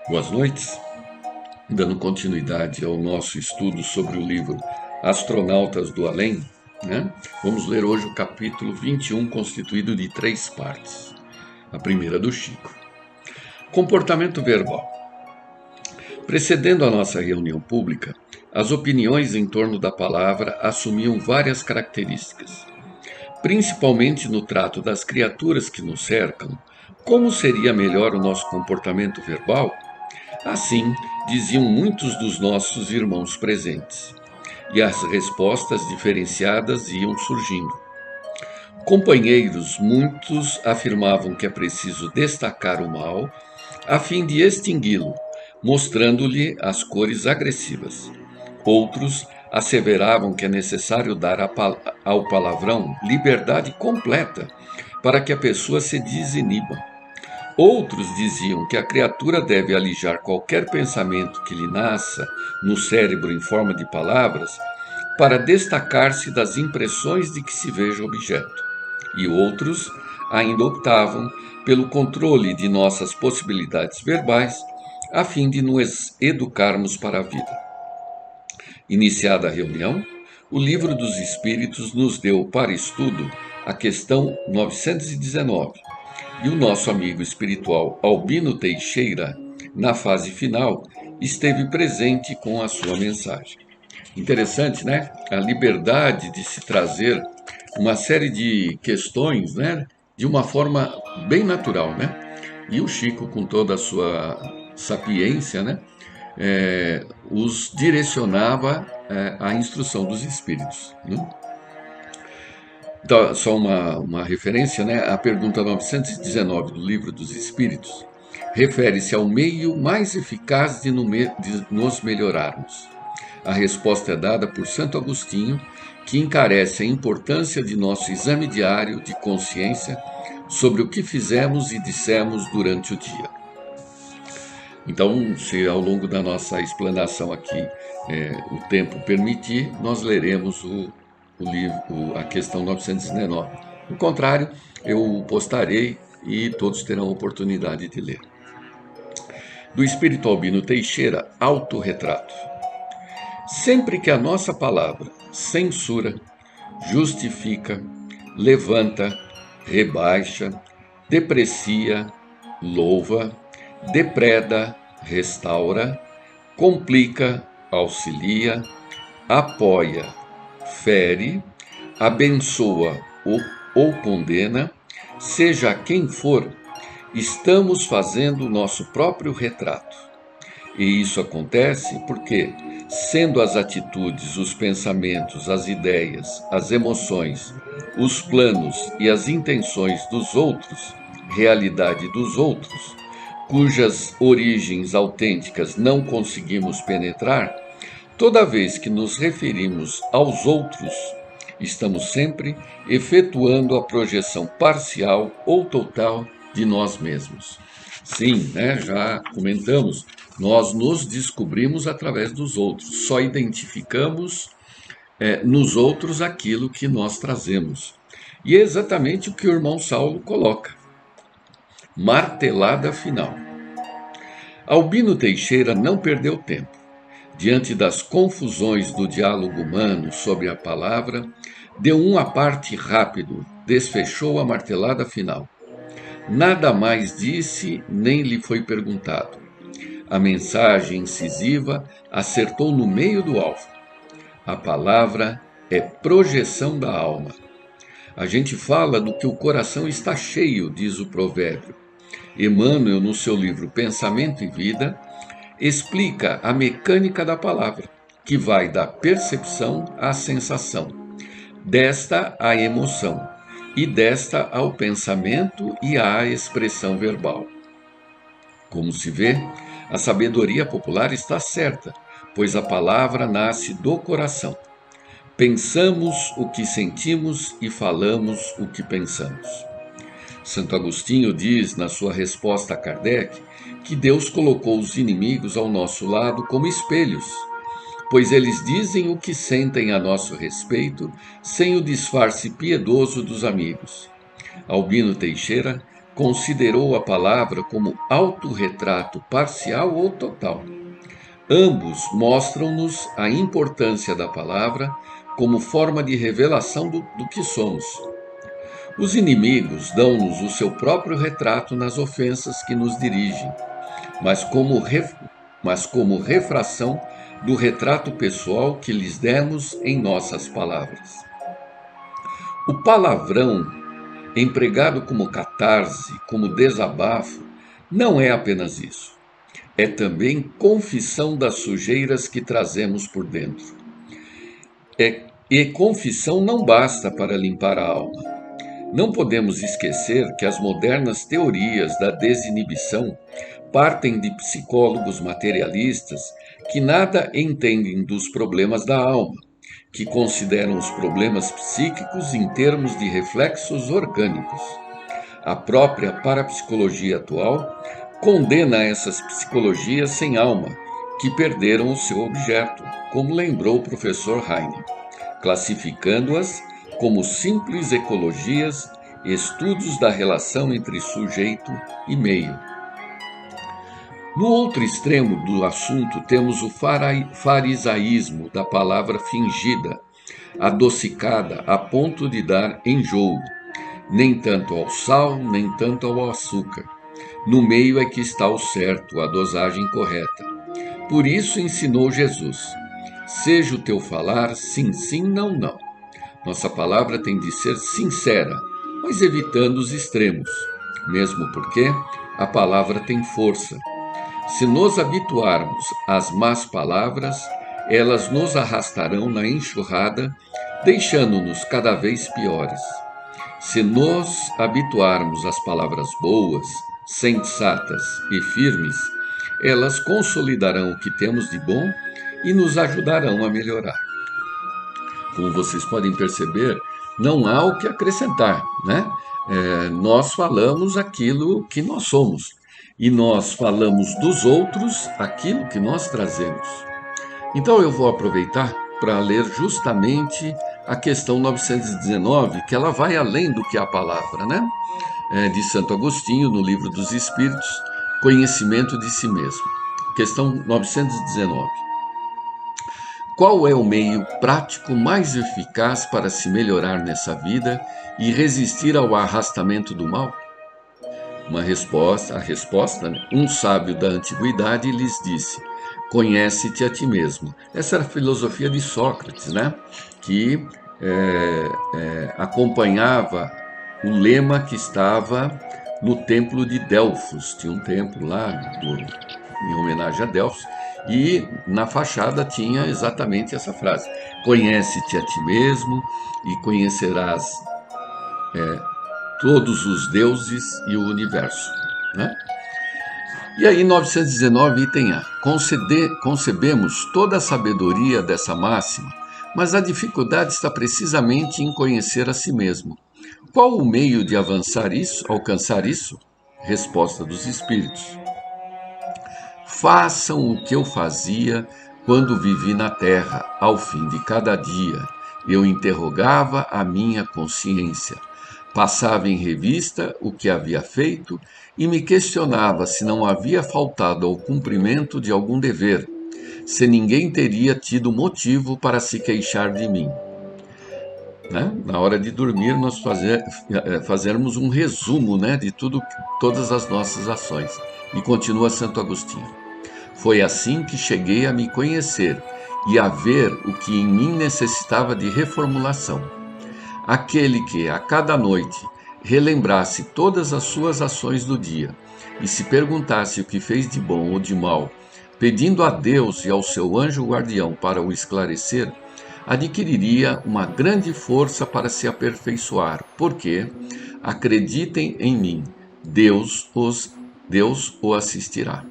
Boas noites. Dando continuidade ao nosso estudo sobre o livro Astronautas do Além, né? Vamos ler hoje o capítulo 21, constituído de 3 partes. A primeira do Chico. Comportamento verbal. Precedendo a nossa reunião pública, as opiniões em torno da palavra assumiam várias características. Principalmente no trato das criaturas que nos cercam, como seria melhor o nosso comportamento verbal? Assim, diziam muitos dos nossos irmãos presentes, e as respostas diferenciadas iam surgindo. Companheiros, muitos afirmavam que é preciso destacar o mal a fim de extingui-lo, mostrando-lhe as cores agressivas. Outros asseveravam que é necessário dar ao palavrão liberdade completa para que a pessoa se desiniba. Outros diziam que a criatura deve alijar qualquer pensamento que lhe nasça no cérebro em forma de palavras para destacar-se das impressões de que se veja objeto. E outros ainda optavam pelo controle de nossas possibilidades verbais a fim de nos educarmos para a vida. Iniciada a reunião, o Livro dos Espíritos nos deu para estudo a questão 919, e o nosso amigo espiritual Albino Teixeira, na fase final, esteve presente com a sua mensagem. Interessante, né? A liberdade de se trazer uma série de questões, né? De uma forma bem natural, né? E o Chico, com toda a sua sapiência, né? Os direcionava à instrução dos espíritos, né? Então, só uma referência, né? A pergunta 919 do Livro dos Espíritos refere-se ao meio mais eficaz de nos melhorarmos. A resposta é dada por Santo Agostinho, que encarece a importância de nosso exame diário de consciência sobre o que fizemos e dissemos durante o dia. Então, se ao longo da nossa explanação aqui o tempo permitir, nós leremos o livro, a questão 919. No contrário, eu postarei e todos terão a oportunidade de ler. Do Espírito Albino Teixeira, Autorretrato. Sempre que a nossa palavra censura, justifica, levanta, rebaixa, deprecia, louva, depreda, restaura, complica, auxilia, apoia, fere, abençoa ou condena, seja quem for, estamos fazendo o nosso próprio retrato. E isso acontece porque, sendo as atitudes, os pensamentos, as ideias, as emoções, os planos e as intenções dos outros, realidade dos outros, cujas origens autênticas não conseguimos penetrar, toda vez que nos referimos aos outros, estamos sempre efetuando a projeção parcial ou total de nós mesmos. Sim, né, já comentamos, nós nos descobrimos através dos outros, só identificamos nos outros aquilo que nós trazemos. E é exatamente o que o irmão Saulo coloca. Martelada final. Albino Teixeira não perdeu tempo. Diante das confusões do diálogo humano sobre a palavra, deu um aparte rápido, desfechou a martelada final. Nada mais disse, nem lhe foi perguntado. A mensagem incisiva acertou no meio do alvo. A palavra é projeção da alma. A gente fala do que o coração está cheio, diz o provérbio. Emmanuel, no seu livro Pensamento e Vida, explica a mecânica da palavra, que vai da percepção à sensação, desta à emoção, e desta ao pensamento e à expressão verbal. Como se vê, a sabedoria popular está certa, pois a palavra nasce do coração. Pensamos o que sentimos e falamos o que pensamos. Santo Agostinho diz, na sua resposta a Kardec, que Deus colocou os inimigos ao nosso lado como espelhos, pois eles dizem o que sentem a nosso respeito, sem o disfarce piedoso dos amigos. Albino Teixeira considerou a palavra como autorretrato parcial ou total. Ambos mostram-nos a importância da palavra como forma de revelação do que somos. Os inimigos dão-nos o seu próprio retrato nas ofensas que nos dirigem, mas como refração do retrato pessoal que lhes demos em nossas palavras. O palavrão, empregado como catarse, como desabafo, não é apenas isso. É também confissão das sujeiras que trazemos por dentro. E confissão não basta para limpar a alma. Não podemos esquecer que as modernas teorias da desinibição partem de psicólogos materialistas que nada entendem dos problemas da alma, que consideram os problemas psíquicos em termos de reflexos orgânicos. A própria parapsicologia atual condena essas psicologias sem alma, que perderam o seu objeto, como lembrou o professor Heine, classificando-as como simples ecologias, estudos da relação entre sujeito e meio. No outro extremo do assunto temos o farisaísmo da palavra fingida, adocicada a ponto de dar enjoo, nem tanto ao sal, nem tanto ao açúcar. No meio é que está o certo, a dosagem correta. Por isso ensinou Jesus: seja o teu falar sim, sim, não, não. Nossa palavra tem de ser sincera, mas evitando os extremos, mesmo porque a palavra tem força. Se nos habituarmos às más palavras, elas nos arrastarão na enxurrada, deixando-nos cada vez piores. Se nos habituarmos às palavras boas, sensatas e firmes, elas consolidarão o que temos de bom e nos ajudarão a melhorar. Como vocês podem perceber, não há o que acrescentar, né? Nós falamos aquilo que nós somos e nós falamos dos outros aquilo que nós trazemos. Então eu vou aproveitar para ler justamente a questão 919, que ela vai além do que a palavra, né? De Santo Agostinho, no Livro dos Espíritos, Conhecimento de Si Mesmo. Questão 919. Qual é o meio prático mais eficaz para se melhorar nessa vida e resistir ao arrastamento do mal? A resposta, né? Um sábio da antiguidade lhes disse: conhece-te a ti mesmo. Essa era a filosofia de Sócrates, né? Que acompanhava o lema que estava no templo de Delfos. Tinha um templo lá em homenagem a Delfos, e na fachada tinha exatamente essa frase: conhece-te a ti mesmo e conhecerás todos os deuses e o universo, né? E aí, 919, item A. Concebemos toda a sabedoria dessa máxima, mas a dificuldade está precisamente em conhecer a si mesmo. Qual o meio de alcançar isso? Resposta dos Espíritos: façam o que eu fazia quando vivi na terra, ao fim de cada dia. Eu interrogava a minha consciência, passava em revista o que havia feito e me questionava se não havia faltado ao cumprimento de algum dever, se ninguém teria tido motivo para se queixar de mim. Né? Na hora de dormir, nós fazermos um resumo, né, de todas as nossas ações. E continua Santo Agostinho: foi assim que cheguei a me conhecer e a ver o que em mim necessitava de reformulação. Aquele que, a cada noite, relembrasse todas as suas ações do dia e se perguntasse o que fez de bom ou de mal, pedindo a Deus e ao seu anjo guardião para o esclarecer, adquiriria uma grande força para se aperfeiçoar, porque, acreditem em mim, Deus o assistirá.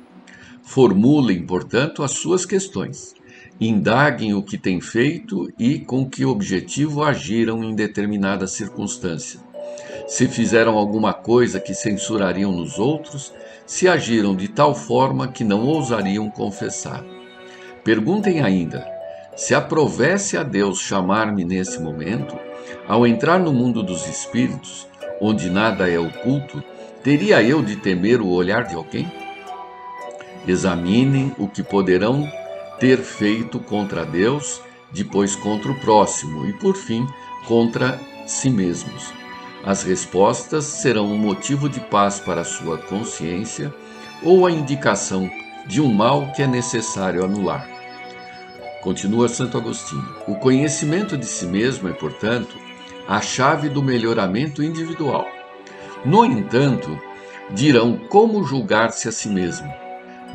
Formulem, portanto, as suas questões. Indaguem o que têm feito e com que objetivo agiram em determinada circunstância. Se fizeram alguma coisa que censurariam nos outros, se agiram de tal forma que não ousariam confessar. Perguntem ainda: se aprovesse a Deus chamar-me nesse momento, ao entrar no mundo dos espíritos, onde nada é oculto, teria eu de temer o olhar de alguém? Examinem o que poderão ter feito contra Deus, depois contra o próximo e, por fim, contra si mesmos. As respostas serão um motivo de paz para a sua consciência ou a indicação de um mal que é necessário anular. Continua Santo Agostinho. O conhecimento de si mesmo é, portanto, a chave do melhoramento individual. No entanto, dirão como julgar-se a si mesmo.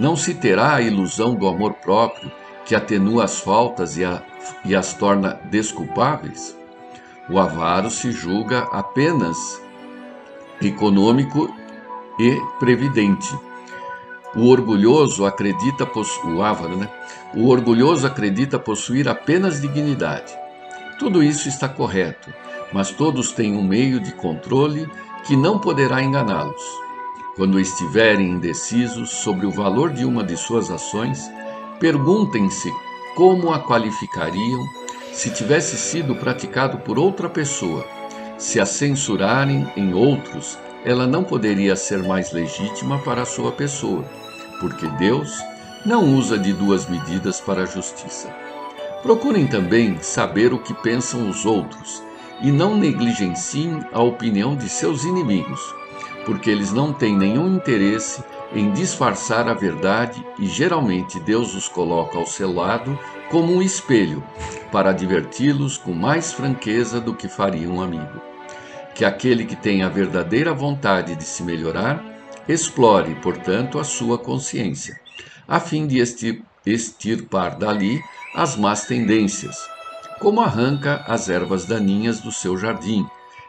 Não se terá a ilusão do amor próprio que atenua as faltas e as torna desculpáveis? O avaro se julga apenas econômico e previdente. O orgulhoso acredita O orgulhoso acredita possuir apenas dignidade. Tudo isso está correto, mas todos têm um meio de controle que não poderá enganá-los. Quando estiverem indecisos sobre o valor de uma de suas ações, perguntem-se como a qualificariam se tivesse sido praticado por outra pessoa. Se a censurarem em outros, ela não poderia ser mais legítima para a sua pessoa, porque Deus não usa de duas medidas para a justiça. Procurem também saber o que pensam os outros e não negligenciem a opinião de seus inimigos, porque eles não têm nenhum interesse em disfarçar a verdade e geralmente Deus os coloca ao seu lado como um espelho para adverti-los com mais franqueza do que faria um amigo. Que aquele que tem a verdadeira vontade de se melhorar explore, portanto, a sua consciência, a fim de extirpar dali as más tendências, como arranca as ervas daninhas do seu jardim,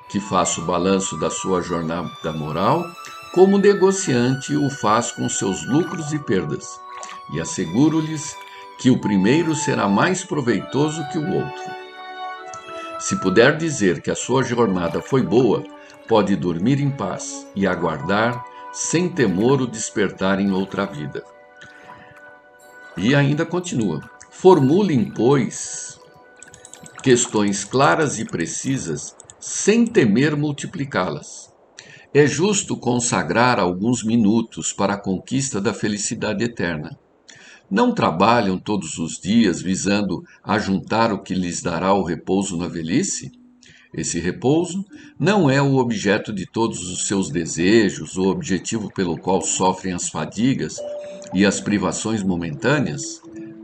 que faça o balanço da sua jornada moral, como o negociante o faz com seus lucros e perdas. E asseguro-lhes que o primeiro será mais proveitoso que o outro. Se puder dizer que a sua jornada foi boa, pode dormir em paz e aguardar sem temor o despertar em outra vida. E ainda continua. Formulem, pois, questões claras e precisas, sem temer multiplicá-las. É justo consagrar alguns minutos para a conquista da felicidade eterna. Não trabalham todos os dias visando ajuntar o que lhes dará o repouso na velhice? Esse repouso não é o objeto de todos os seus desejos, o objetivo pelo qual sofrem as fadigas e as privações momentâneas?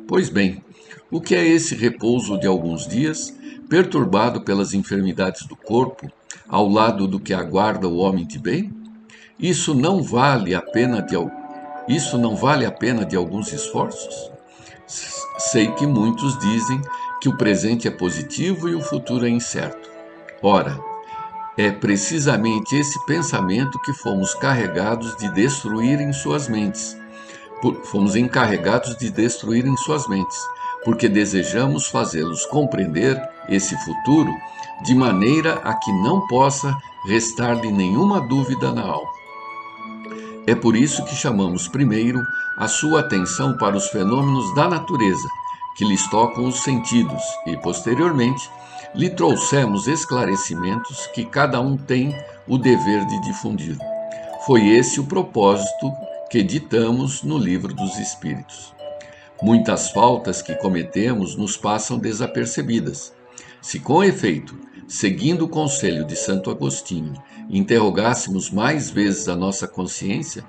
Pois bem, o que é esse repouso de alguns dias, perturbado pelas enfermidades do corpo, ao lado do que aguarda o homem de bem? Isso não vale a pena de alguns esforços? Sei que muitos dizem que o presente é positivo e o futuro é incerto. Ora, é precisamente esse pensamento que fomos encarregados de destruir em suas mentes, porque desejamos fazê-los compreender esse futuro de maneira a que não possa restar-lhe nenhuma dúvida na alma. É por isso que chamamos primeiro a sua atenção para os fenômenos da natureza, que lhes tocam os sentidos, e, posteriormente, lhe trouxemos esclarecimentos que cada um tem o dever de difundir. Foi esse o propósito que ditamos no Livro dos Espíritos. Muitas faltas que cometemos nos passam desapercebidas. Se, com efeito, seguindo o conselho de Santo Agostinho, interrogássemos mais vezes a nossa consciência,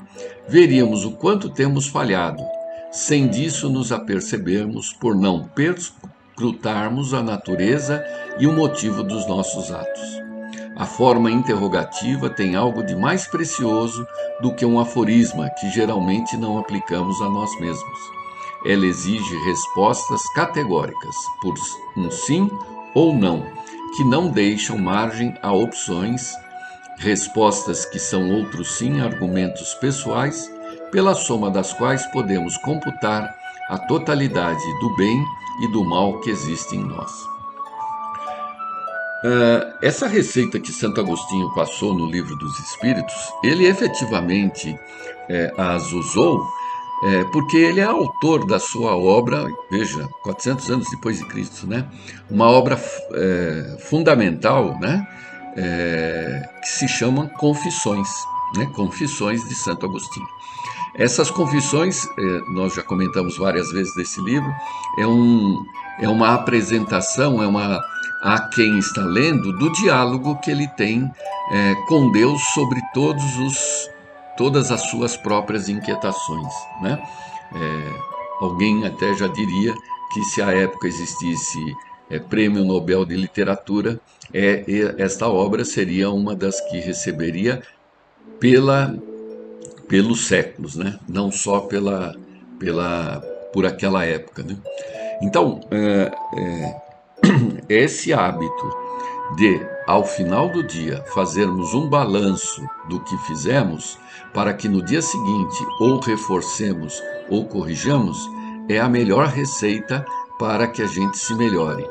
veríamos o quanto temos falhado, sem disso nos apercebermos por não perscrutarmos a natureza e o motivo dos nossos atos. A forma interrogativa tem algo de mais precioso do que um aforisma que geralmente não aplicamos a nós mesmos. Ela exige respostas categóricas, por um sim ou não, que não deixam margem a opções, respostas que são outros sim argumentos pessoais, pela soma das quais podemos computar a totalidade do bem e do mal que existe em nós. Essa receita que Santo Agostinho passou no Livro dos Espíritos, ele efetivamente as usou porque ele é autor da sua obra, veja, 400 anos depois de Cristo, né? Uma obra fundamental, né? Que se chama Confissões. né? Confissões de Santo Agostinho. Essas confissões, nós já comentamos várias vezes desse livro, é uma apresentação, a quem está lendo, do diálogo que ele tem com Deus sobre todas as suas próprias inquietações, né? Alguém até já diria que se à época existisse Prêmio Nobel de Literatura, esta obra seria uma das que receberia pela pelos séculos, né? Não só por aquela época. Né? Então, esse hábito de, ao final do dia, fazermos um balanço do que fizemos, para que no dia seguinte ou reforcemos ou corrijamos, é a melhor receita para que a gente se melhore.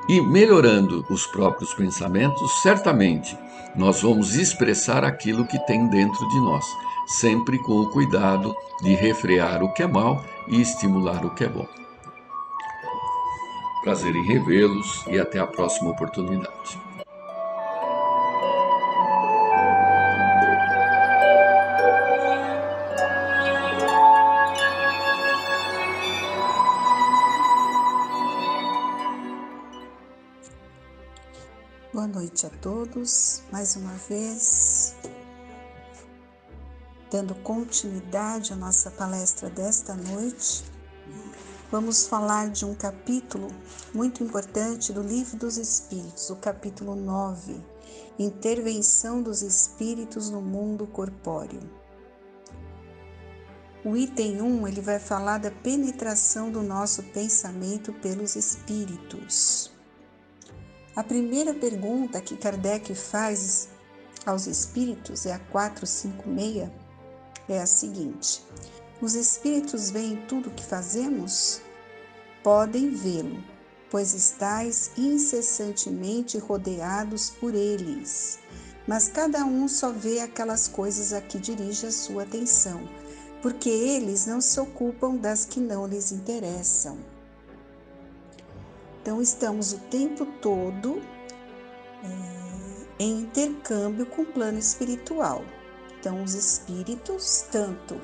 E melhorando os próprios pensamentos, certamente nós vamos expressar aquilo que tem dentro de nós, sempre com o cuidado de refrear o que é mal e estimular o que é bom. Prazer em revê-los e até a próxima oportunidade. Boa noite a todos, mais uma vez, dando continuidade à nossa palestra desta noite. Vamos falar de um capítulo muito importante do Livro dos Espíritos, o capítulo 9, Intervenção dos Espíritos no Mundo Corpóreo. O item 1, ele vai falar da penetração do nosso pensamento pelos espíritos. A primeira pergunta que Kardec faz aos espíritos é a 456, é a seguinte: os espíritos veem tudo o que fazemos? Podem vê-lo, pois estáis incessantemente rodeados por eles. Mas cada um só vê aquelas coisas a que dirige a sua atenção, porque eles não se ocupam das que não lhes interessam. Então, estamos o tempo todo em intercâmbio com o plano espiritual. Então, os espíritos, tanto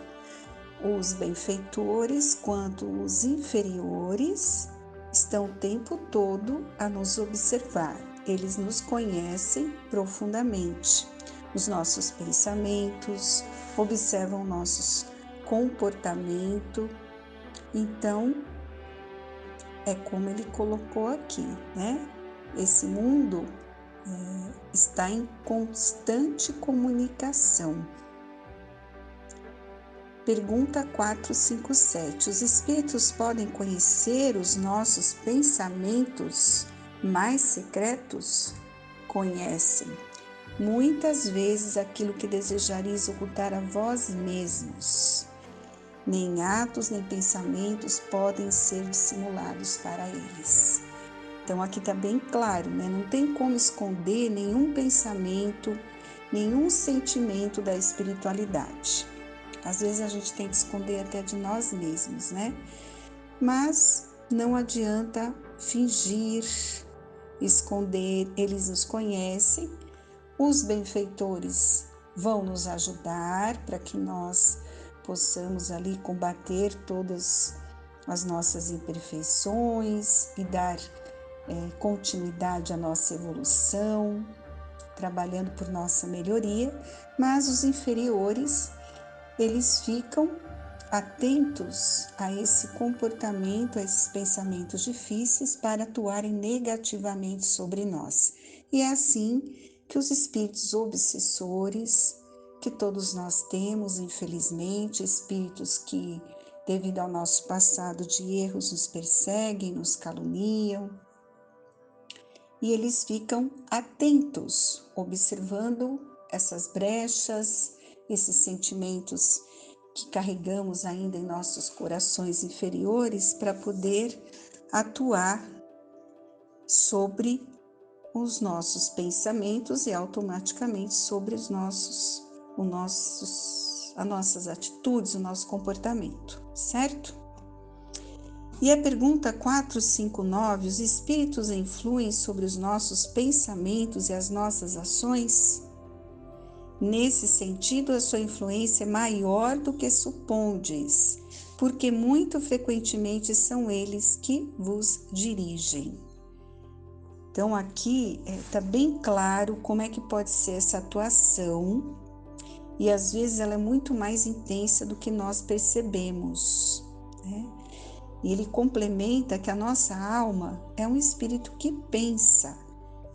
os benfeitores quanto os inferiores, estão o tempo todo a nos observar. Eles nos conhecem profundamente, os nossos pensamentos, observam nossos comportamentos. Então, é como ele colocou aqui, né? Esse mundo está em constante comunicação. Pergunta 457. Os espíritos podem conhecer os nossos pensamentos mais secretos? Conhecem. Muitas vezes aquilo que desejarias ocultar a vós mesmos. Nem atos, nem pensamentos podem ser dissimulados para eles. Então aqui está bem claro, né? Não tem como esconder nenhum pensamento, nenhum sentimento da espiritualidade. Às vezes a gente tem que esconder até de nós mesmos, né? Mas não adianta fingir, esconder, eles nos conhecem. Os benfeitores vão nos ajudar para que nós possamos ali combater todas as nossas imperfeições e dar continuidade à nossa evolução, trabalhando por nossa melhoria, mas os inferiores, eles ficam atentos a esse comportamento, a esses pensamentos difíceis para atuarem negativamente sobre nós. E é assim que os espíritos obsessores, que todos nós temos, infelizmente, espíritos que, devido ao nosso passado de erros, nos perseguem, nos caluniam, e eles ficam atentos, observando essas brechas, esses sentimentos que carregamos ainda em nossos corações inferiores para poder atuar sobre os nossos pensamentos e automaticamente sobre as nossas atitudes, o nosso comportamento, certo? E a pergunta 459, os espíritos influem sobre os nossos pensamentos e as nossas ações? Nesse sentido, a sua influência é maior do que supondes, porque muito frequentemente são eles que vos dirigem. Então aqui está bem claro como é que pode ser essa atuação, e às vezes ela é muito mais intensa do que nós percebemos, né? E ele complementa que a nossa alma é um espírito que pensa.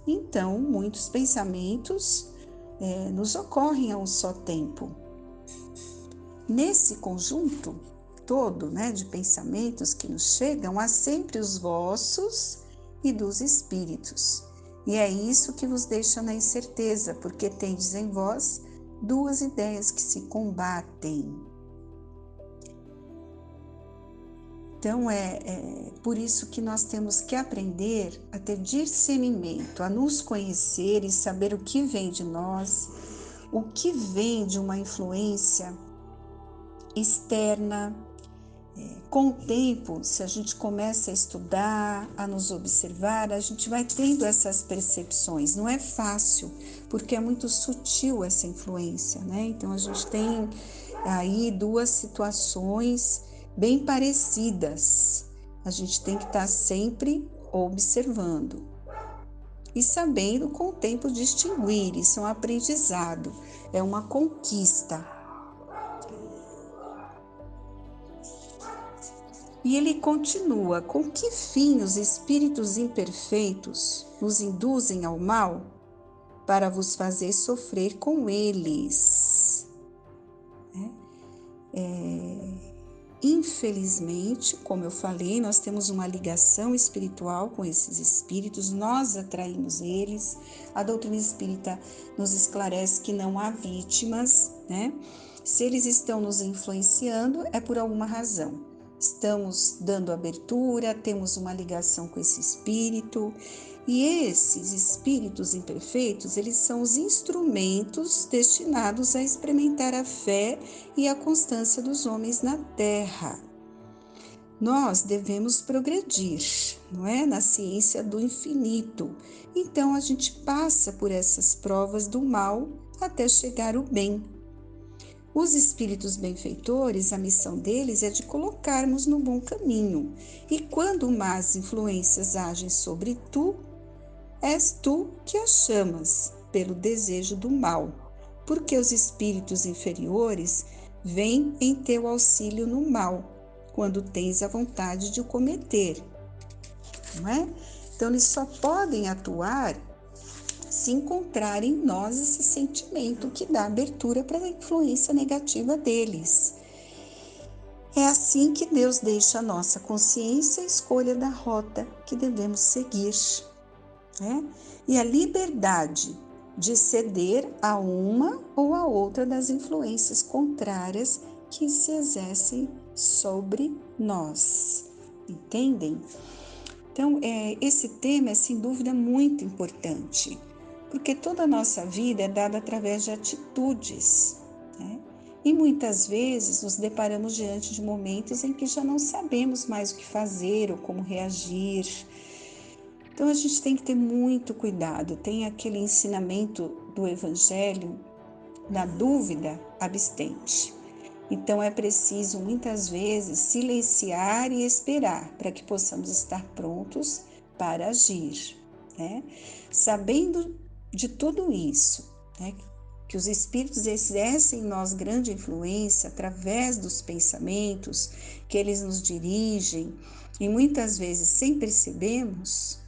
Então, muitos pensamentos nos ocorrem a um só tempo. Nesse conjunto todo, né, de pensamentos que nos chegam, há sempre os vossos e dos espíritos. E é isso que vos deixa na incerteza, porque tendes em vós duas ideias que se combatem. Então, é por isso que nós temos que aprender a ter discernimento, a nos conhecer e saber o que vem de nós, o que vem de uma influência externa. Com o tempo, se a gente começa a estudar, a nos observar, a gente vai tendo essas percepções. Não é fácil, porque é muito sutil essa influência, né? Então, a gente tem aí duas situações bem parecidas. A gente tem que estar sempre observando e sabendo com o tempo distinguir. Isso é um aprendizado, é uma conquista. E ele continua: com que fim os espíritos imperfeitos nos induzem ao mal? Para vos fazer sofrer com eles. Infelizmente, como eu falei, nós temos uma ligação espiritual com esses espíritos, nós atraímos eles. A doutrina espírita nos esclarece que não há vítimas, né? Se eles estão nos influenciando, é por alguma razão. Estamos dando abertura, temos uma ligação com esse espírito. E esses espíritos imperfeitos, eles são os instrumentos destinados a experimentar a fé e a constância dos homens na Terra. Nós devemos progredir, não é? Na ciência do infinito. Então a gente passa por essas provas do mal até chegar ao bem. Os espíritos benfeitores, a missão deles é de colocarmos no bom caminho. E quando más influências agem sobre tu, és tu que as chamas pelo desejo do mal, porque os espíritos inferiores vêm em teu auxílio no mal, quando tens a vontade de o cometer, não é? Então, eles só podem atuar se encontrar em nós esse sentimento que dá abertura para a influência negativa deles. É assim que Deus deixa a nossa consciência a escolha da rota que devemos seguir, né? E a liberdade de ceder a uma ou a outra das influências contrárias que se exercem sobre nós. Entendem? Então, esse tema é sem dúvida muito importante, porque toda a nossa vida é dada através de atitudes, né? E muitas vezes nos deparamos diante de momentos em que já não sabemos mais o que fazer ou como reagir. Então a gente tem que ter muito cuidado. Tem aquele ensinamento do Evangelho: na dúvida, abstente. Então é preciso muitas vezes silenciar e esperar para que possamos estar prontos para agir, né? Sabendo de tudo isso, né? Que os espíritos exercem em nós grande influência através dos pensamentos, que eles nos dirigem, e muitas vezes sem percebermos,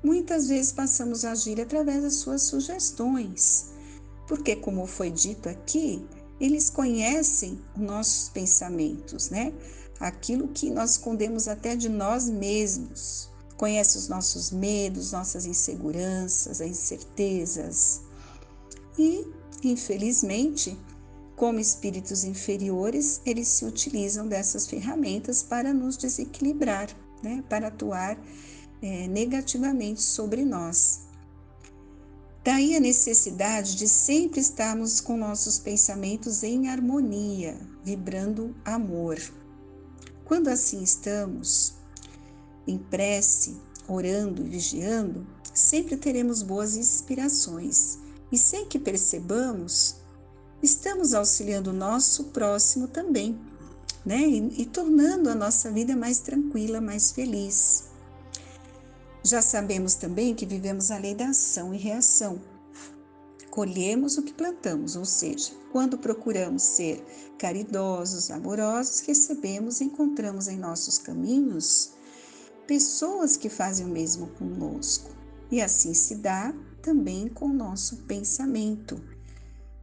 muitas vezes passamos a agir através das suas sugestões, porque, como foi dito aqui, eles conhecem os nossos pensamentos, né? Aquilo que nós escondemos até de nós mesmos. Conhece os nossos medos, nossas inseguranças, as incertezas. E, infelizmente, como espíritos inferiores, eles se utilizam dessas ferramentas para nos desequilibrar, né? Para atuar negativamente sobre nós. Daí a necessidade de sempre estarmos com nossos pensamentos em harmonia, vibrando amor. Quando assim estamos, em prece, orando e vigiando, sempre teremos boas inspirações e sem que percebamos, estamos auxiliando o nosso próximo também, né? E tornando a nossa vida mais tranquila, mais feliz. Já sabemos também que vivemos a lei da ação e reação. Colhemos o que plantamos, ou seja, quando procuramos ser caridosos, amorosos, recebemos e encontramos em nossos caminhos pessoas que fazem o mesmo conosco. E assim se dá também com o nosso pensamento.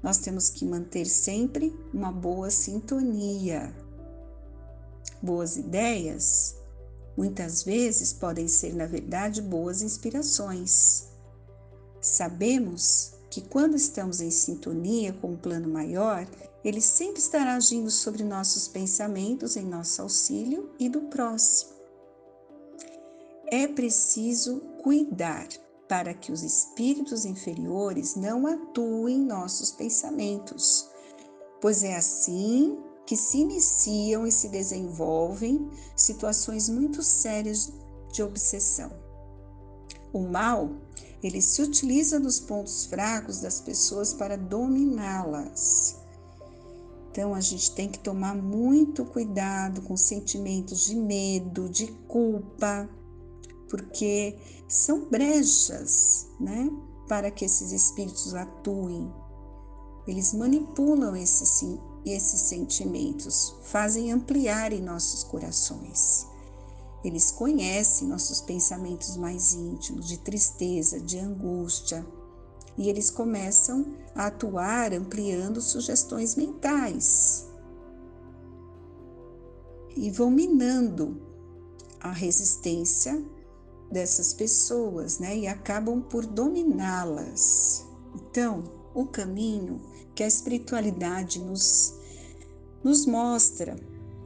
Nós temos que manter sempre uma boa sintonia. Boas ideias, muitas vezes, podem ser, na verdade, boas inspirações. Sabemos que quando estamos em sintonia com um plano maior, ele sempre estará agindo sobre nossos pensamentos em nosso auxílio e do próximo. É preciso cuidar para que os espíritos inferiores não atuem em nossos pensamentos, pois é assim que se iniciam e se desenvolvem situações muito sérias de obsessão. O mal, ele se utiliza dos pontos fracos das pessoas para dominá-las. Então, a gente tem que tomar muito cuidado com sentimentos de medo, de culpa, porque são brechas, né, para que esses espíritos atuem. Eles manipulam esses sentimentos, fazem ampliar em nossos corações. Eles conhecem nossos pensamentos mais íntimos, de tristeza, de angústia, e eles começam a atuar ampliando sugestões mentais e vão minando a resistência dessas pessoas, né? E acabam por dominá-las. Então, o caminho que a espiritualidade nos mostra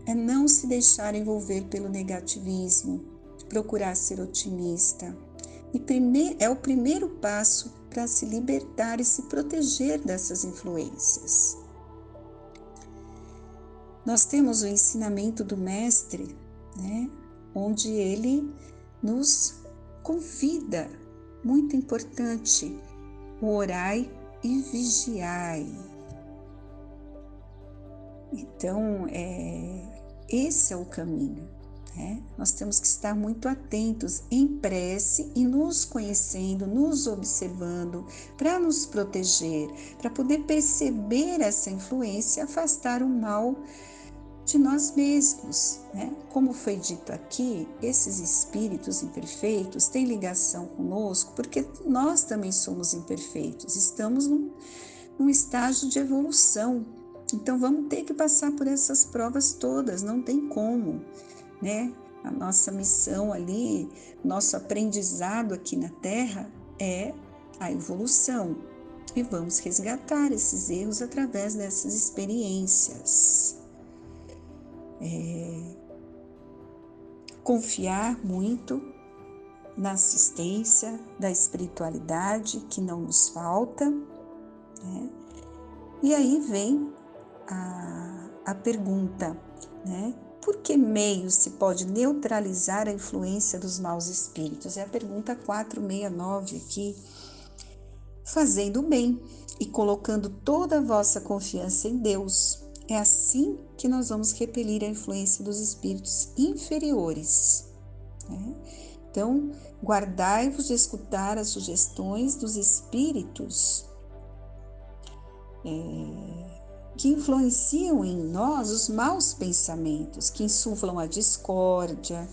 é não se deixar envolver pelo negativismo, procurar ser otimista. E é o primeiro passo para se libertar e se proteger dessas influências. Nós temos o ensinamento do Mestre, né, onde ele nos convida, muito importante, o orai e vigiai. Então, esse é o caminho, né? Nós temos que estar muito atentos em prece e nos conhecendo, nos observando, para nos proteger, para poder perceber essa influência e afastar o mal de nós mesmos, né? Como foi dito aqui, esses espíritos imperfeitos têm ligação conosco porque nós também somos imperfeitos, estamos num estágio de evolução. Então vamos ter que passar por essas provas todas, não tem como, né? A nossa missão ali, nosso aprendizado aqui na Terra é a evolução e vamos resgatar esses erros através dessas experiências. Confiar muito na assistência da espiritualidade que não nos falta, né? E aí vem a pergunta, né? Por que meio se pode neutralizar a influência dos maus espíritos? É a pergunta 469 aqui. Fazendo o bem e colocando toda a vossa confiança em Deus. É assim que nós vamos repelir a influência dos espíritos inferiores, né? Então, guardai-vos de escutar as sugestões dos espíritos que influenciam em nós os maus pensamentos, que insuflam a discórdia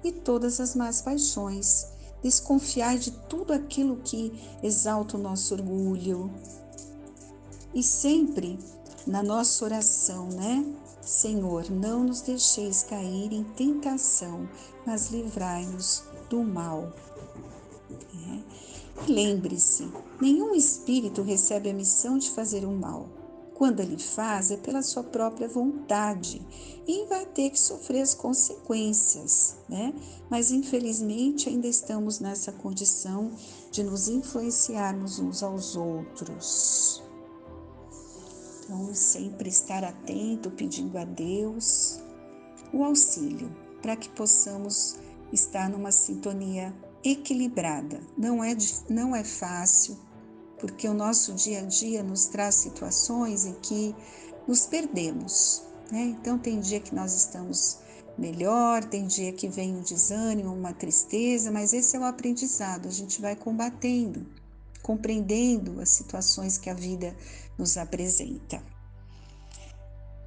e todas as más paixões. Desconfiai de tudo aquilo que exalta o nosso orgulho. E sempre na nossa oração, né? Senhor, não nos deixeis cair em tentação, mas livrai-nos do mal. Lembre-se, nenhum espírito recebe a missão de fazer o mal. Quando ele faz, é pela sua própria vontade e vai ter que sofrer as consequências, né? Mas infelizmente ainda estamos nessa condição de nos influenciarmos uns aos outros. Então, sempre estar atento, pedindo a Deus o auxílio, para que possamos estar numa sintonia equilibrada. Não é fácil, porque o nosso dia a dia nos traz situações em que nos perdemos, né? Então tem dia que nós estamos melhor, tem dia que vem um desânimo, uma tristeza, mas esse é o aprendizado, a gente vai combatendo, compreendendo as situações que a vida nos apresenta.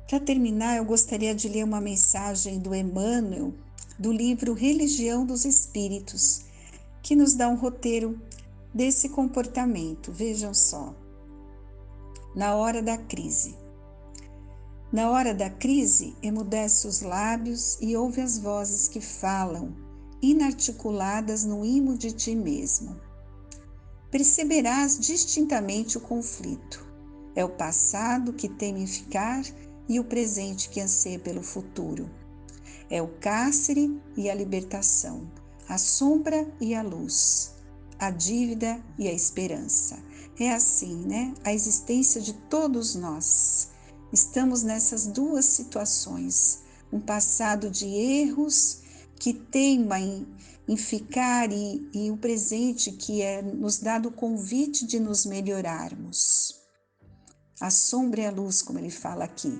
Para terminar, eu gostaria de ler uma mensagem do Emmanuel, do livro Religião dos Espíritos, que nos dá um roteiro desse comportamento. Vejam só. Na hora da crise. Na hora da crise, emudece os lábios e ouve as vozes que falam, inarticuladas no imo de ti mesmo. Perceberás distintamente o conflito. É o passado que teme ficar e o presente que anseia pelo futuro. É o cárcere e a libertação, a sombra e a luz, a dívida e a esperança. É assim, né? A existência de todos nós. Estamos nessas duas situações. Um passado de erros que teima em ficar e o presente que é nos dado o convite de nos melhorarmos. A sombra e a luz, como ele fala aqui.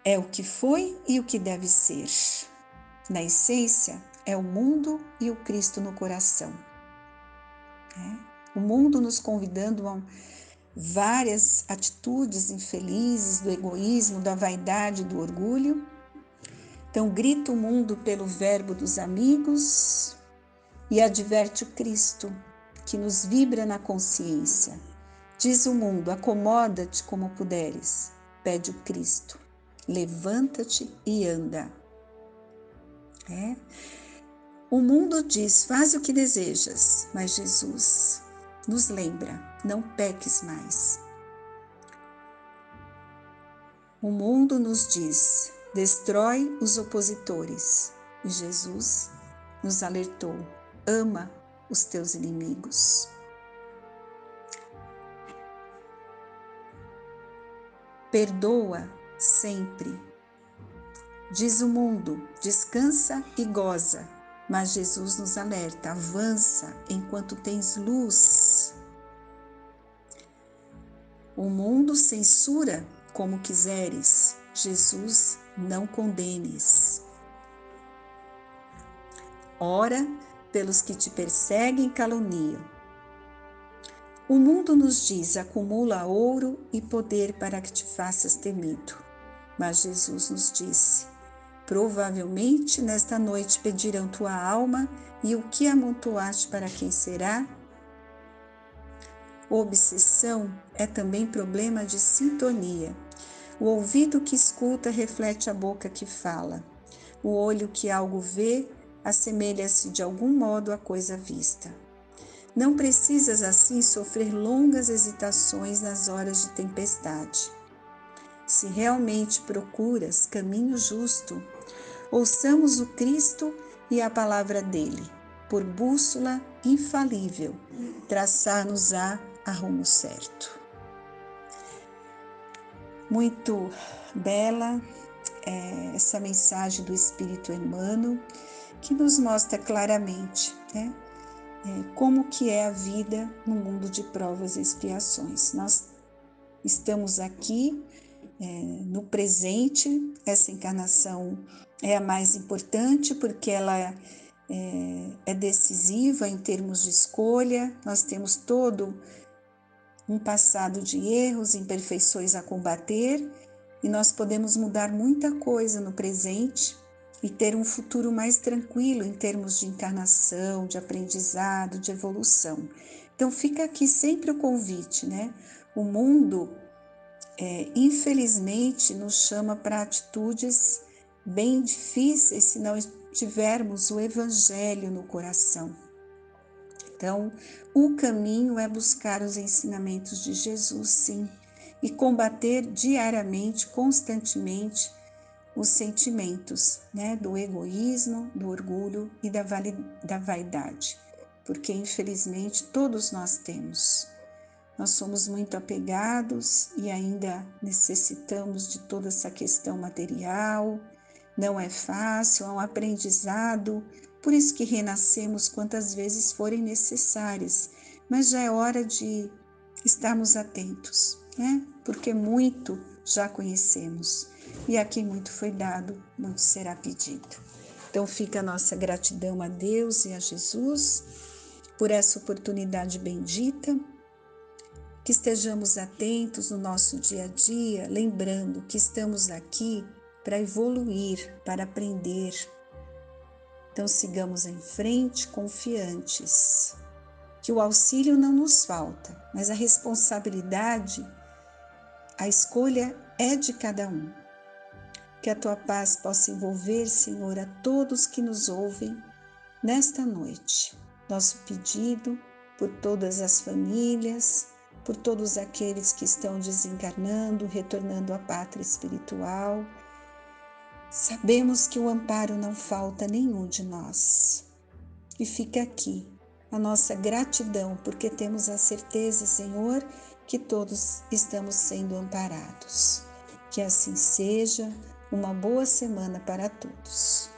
É o que foi e o que deve ser. Na essência, é o mundo e o Cristo no coração. O mundo nos convidando a várias atitudes infelizes do egoísmo, da vaidade, do orgulho. Então grita o mundo pelo verbo dos amigos e adverte o Cristo, que nos vibra na consciência. Diz o mundo, acomoda-te como puderes. Pede o Cristo, levanta-te e anda. O mundo diz, faz o que desejas, mas Jesus nos lembra, não peques mais. O mundo nos diz, destrói os opositores, e Jesus nos alertou, ama os teus inimigos. Perdoa sempre. Diz o mundo, descansa e goza, mas Jesus nos alerta, avança enquanto tens luz. O mundo censura como quiseres, Jesus não condenes. Ora pelos que te perseguem e caluniam. O mundo nos diz, acumula ouro e poder para que te faças temido. Mas Jesus nos disse, provavelmente nesta noite pedirão tua alma e o que amontoaste para quem será? Obsessão é também problema de sintonia. O ouvido que escuta reflete a boca que fala. O olho que algo vê assemelha-se de algum modo à coisa vista. Não precisas assim sofrer longas hesitações nas horas de tempestade. Se realmente procuras caminho justo, ouçamos o Cristo e a palavra dele, por bússola infalível, traçar-nos-á a rumo certo. Muito bela essa mensagem do Espírito Emmanuel, que nos mostra claramente, né, como que é a vida no mundo de provas e expiações. Nós estamos aqui no presente, essa encarnação é a mais importante porque ela é decisiva em termos de escolha. Nós temos todo um passado de erros, imperfeições a combater e nós podemos mudar muita coisa no presente e ter um futuro mais tranquilo em termos de encarnação, de aprendizado, de evolução. Então fica aqui sempre o convite, né? O mundo, infelizmente, nos chama para atitudes bem difíceis se não tivermos o Evangelho no coração. Então, o caminho é buscar os ensinamentos de Jesus, sim, e combater diariamente, constantemente, os sentimentos, né, do egoísmo, do orgulho e da vaidade, porque infelizmente todos nós temos. Nós somos muito apegados e ainda necessitamos de toda essa questão material. Não é fácil, é um aprendizado, por isso que renascemos quantas vezes forem necessárias, mas já é hora de estarmos atentos, né? Porque muito já conhecemos e a quem muito foi dado, muito será pedido. Então fica a nossa gratidão a Deus e a Jesus por essa oportunidade bendita, que estejamos atentos no nosso dia a dia, lembrando que estamos aqui para evoluir, para aprender. Então sigamos em frente confiantes, que o auxílio não nos falta, mas a responsabilidade, a escolha é de cada um. Que a tua paz possa envolver, Senhor, a todos que nos ouvem nesta noite. Nosso pedido por todas as famílias, por todos aqueles que estão desencarnando, retornando à pátria espiritual. Sabemos que o amparo não falta a nenhum de nós. E fica aqui a nossa gratidão, porque temos a certeza, Senhor, que todos estamos sendo amparados. Que assim seja, uma boa semana para todos.